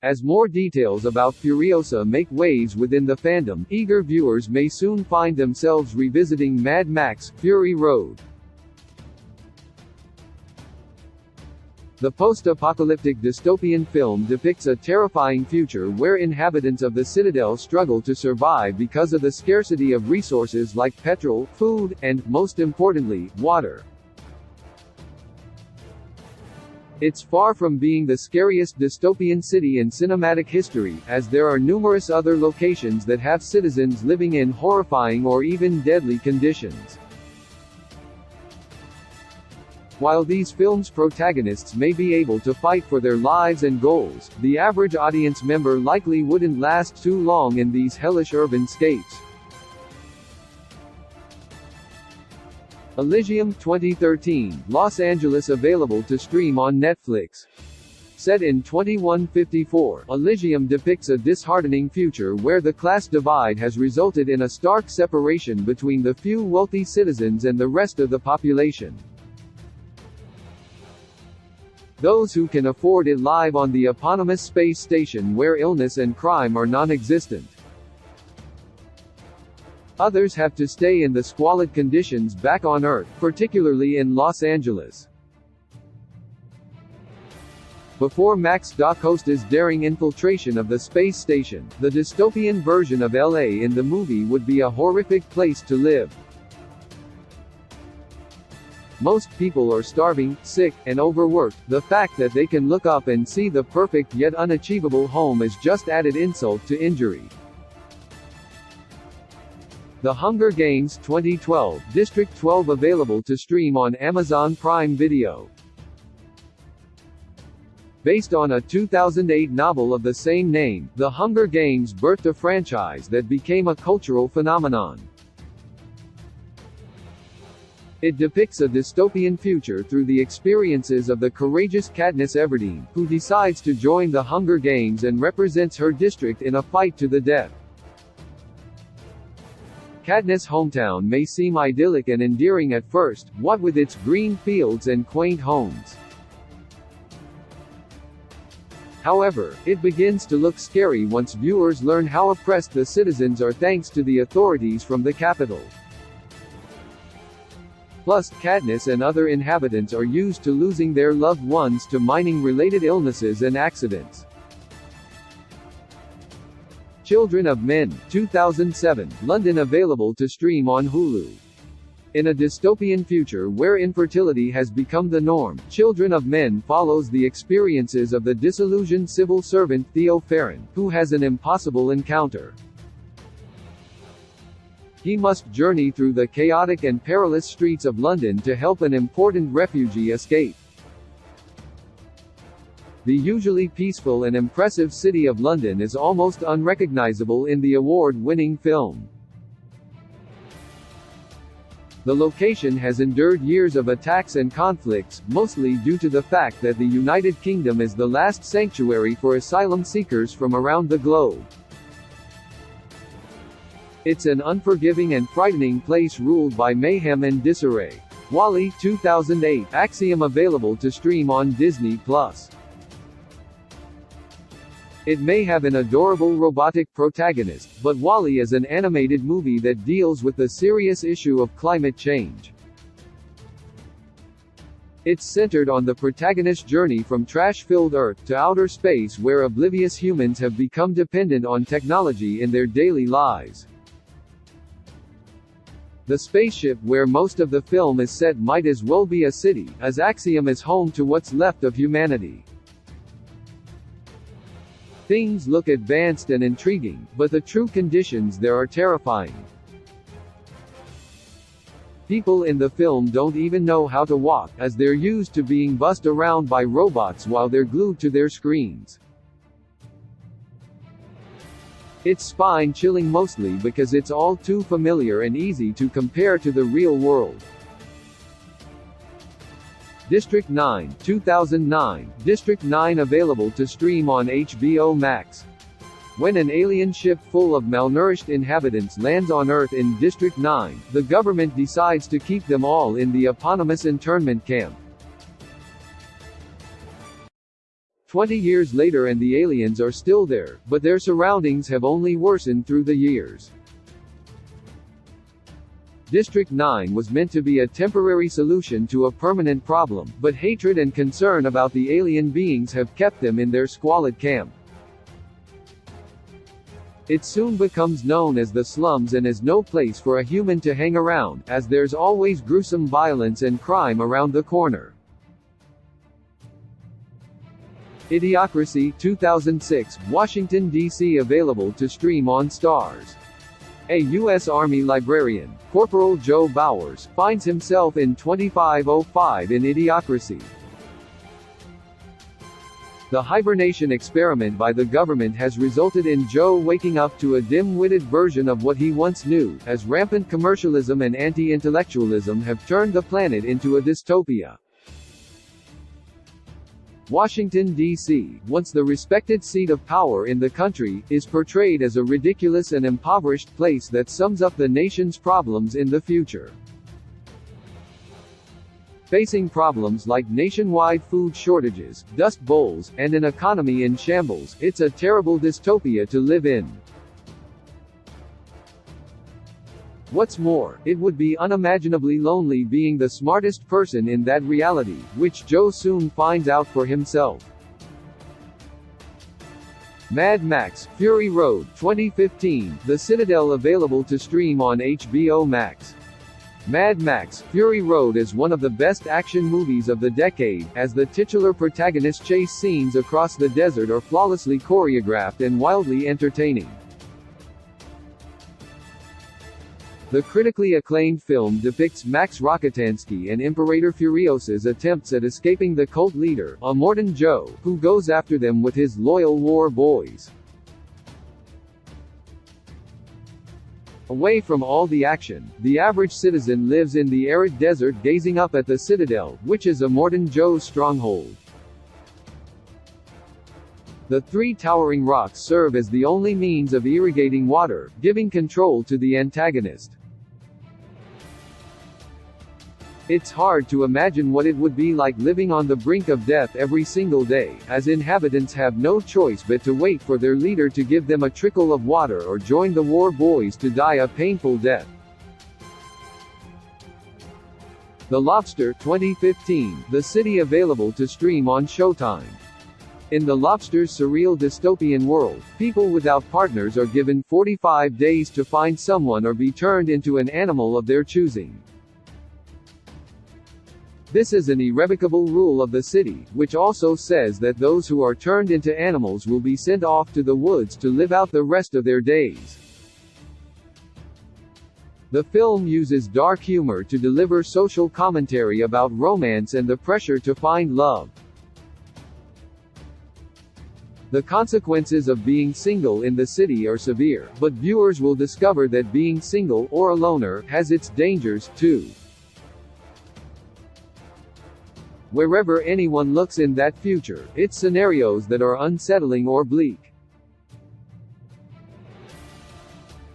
As more details about Furiosa make waves within the fandom, eager viewers may soon find themselves revisiting Mad Max: Fury Road. The post-apocalyptic dystopian film depicts a terrifying future where inhabitants of the Citadel struggle to survive because of the scarcity of resources like petrol, food, and, most importantly, water. It's far from being the scariest dystopian city in cinematic history, as there are numerous other locations that have citizens living in horrifying or even deadly conditions. While these films' protagonists may be able to fight for their lives and goals, the average audience member likely wouldn't last too long in these hellish urban scapes. Elysium 2013, Los Angeles, available to stream on Netflix. Set in 2154, Elysium depicts a disheartening future where the class divide has resulted in a stark separation between the few wealthy citizens and the rest of the population. Those who can afford it live on the eponymous space station where illness and crime are non-existent. Others have to stay in the squalid conditions back on Earth, particularly in Los Angeles. Before Max da Costa's daring infiltration of the space station, the dystopian version of LA in the movie would be a horrific place to live. Most people are starving, sick, and overworked. The fact that they can look up and see the perfect yet unachievable home is just added insult to injury. The Hunger Games 2012, District 12, available to stream on Amazon Prime Video. Based on a 2008 novel of the same name, The Hunger Games birthed a franchise that became a cultural phenomenon. It depicts a dystopian future through the experiences of the courageous Katniss Everdeen, who decides to join the Hunger Games and represents her district in a fight to the death. Katniss' hometown may seem idyllic and endearing at first, what with its green fields and quaint homes. However, it begins to look scary once viewers learn how oppressed the citizens are thanks to the authorities from the capital. Plus, Katniss and other inhabitants are used to losing their loved ones to mining-related illnesses and accidents. Children of Men, 2007, London, available to stream on Hulu. In a dystopian future where infertility has become the norm, Children of Men follows the experiences of the disillusioned civil servant Theo Farron, who has an impossible encounter. He must journey through the chaotic and perilous streets of London to help an important refugee escape. The usually peaceful and impressive city of London is almost unrecognizable in the award-winning film. The location has endured years of attacks and conflicts, mostly due to the fact that the United Kingdom is the last sanctuary for asylum seekers from around the globe. It's an unforgiving and frightening place ruled by mayhem and disarray. WALL-E 2008, Axiom, available to stream on Disney+. It may have an adorable robotic protagonist, but WALL-E is an animated movie that deals with the serious issue of climate change. It's centered on the protagonist's journey from trash-filled Earth to outer space, where oblivious humans have become dependent on technology in their daily lives. The spaceship where most of the film is set might as well be a city, as Axiom is home to what's left of humanity. Things look advanced and intriguing, but the true conditions there are terrifying. People in the film don't even know how to walk, as they're used to being bussed around by robots while they're glued to their screens. It's spine-chilling mostly because it's all too familiar and easy to compare to the real world. District 9, 2009, District 9, available to stream on HBO Max. When an alien ship full of malnourished inhabitants lands on Earth in District 9, the government decides to keep them all in the eponymous internment camp. 20 years later and the aliens are still there, but their surroundings have only worsened through the years. District 9 was meant to be a temporary solution to a permanent problem, but hatred and concern about the alien beings have kept them in their squalid camp. It soon becomes known as the slums and is no place for a human to hang around, as there's always gruesome violence and crime around the corner. Idiocracy, 2006, Washington, D.C. Available to stream on Starz. A U.S. Army librarian, Corporal Joe Bowers, finds himself in 2505 in Idiocracy. The hibernation experiment by the government has resulted in Joe waking up to a dim-witted version of what he once knew, as rampant commercialism and anti-intellectualism have turned the planet into a dystopia. Washington, D.C., once the respected seat of power in the country, is portrayed as a ridiculous and impoverished place that sums up the nation's problems in the future. Facing problems like nationwide food shortages, dust bowls, and an economy in shambles, it's a terrible dystopia to live in. What's more, it would be unimaginably lonely being the smartest person in that reality, which Joe soon finds out for himself. Mad Max: Fury Road, 2015, The Citadel available to stream on HBO Max. Mad Max: Fury Road is one of the best action movies of the decade, as the titular protagonist's chase scenes across the desert are flawlessly choreographed and wildly entertaining. The critically acclaimed film depicts Max Rokitansky and Imperator Furios's attempts at escaping the cult leader, Immortan Joe, who goes after them with his loyal war boys. Away from all the action, the average citizen lives in the arid desert gazing up at the Citadel, which is Immortan Joe's stronghold. The three towering rocks serve as the only means of irrigating water, giving control to the antagonist. It's hard to imagine what it would be like living on the brink of death every single day, as inhabitants have no choice but to wait for their leader to give them a trickle of water or join the war boys to die a painful death. The Lobster, 2015, The City available to stream on Showtime. In The Lobster's surreal dystopian world, people without partners are given 45 days to find someone or be turned into an animal of their choosing. This is an irrevocable rule of the city, which also says that those who are turned into animals will be sent off to the woods to live out the rest of their days. The film uses dark humor to deliver social commentary about romance and the pressure to find love. The consequences of being single in the city are severe, but viewers will discover that being single, or a loner, has its dangers, too. Wherever anyone looks in that future, it's scenarios that are unsettling or bleak.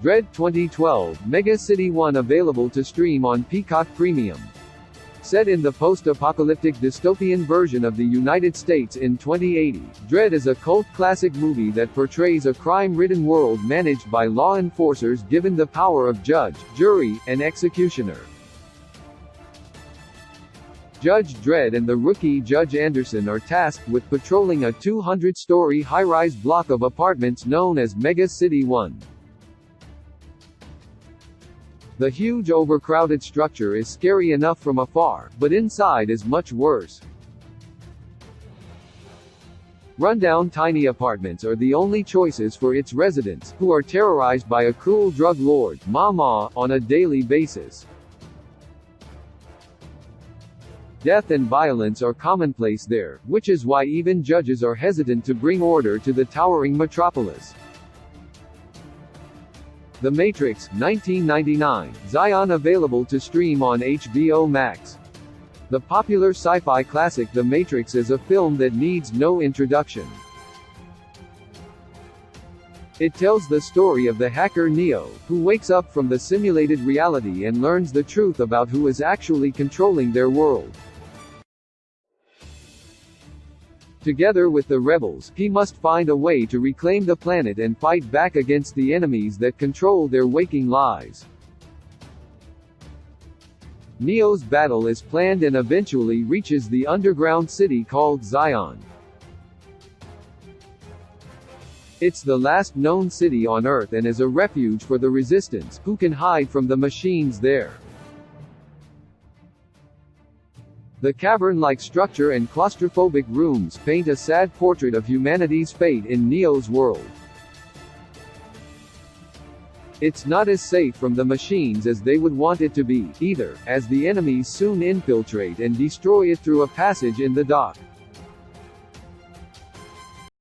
Dread, 2012, Mega City 1 available to stream on Peacock Premium. Set in the post-apocalyptic dystopian version of the United States in 2080, Dread is a cult classic movie that portrays a crime-ridden world managed by law enforcers given the power of judge, jury, and executioner. Judge Dredd and the rookie Judge Anderson are tasked with patrolling a 200-story high-rise block of apartments known as Mega City 1. The huge overcrowded structure is scary enough from afar, but inside is much worse. Rundown tiny apartments are the only choices for its residents, who are terrorized by a cruel drug lord, Ma, on a daily basis. Death and violence are commonplace there, which is why even judges are hesitant to bring order to the towering metropolis. The Matrix, 1999, Zion available to stream on HBO Max. The popular sci-fi classic The Matrix is a film that needs no introduction. It tells the story of the hacker Neo, who wakes up from the simulated reality and learns the truth about who is actually controlling their world. Together with the rebels, he must find a way to reclaim the planet and fight back against the enemies that control their waking lives. Neo's battle is planned and eventually reaches the underground city called Zion. It's the last known city on Earth and is a refuge for the Resistance, who can hide from the machines there. The cavern-like structure and claustrophobic rooms paint a sad portrait of humanity's fate in Neo's world. It's not as safe from the machines as they would want it to be, either, as the enemies soon infiltrate and destroy it through a passage in the dock.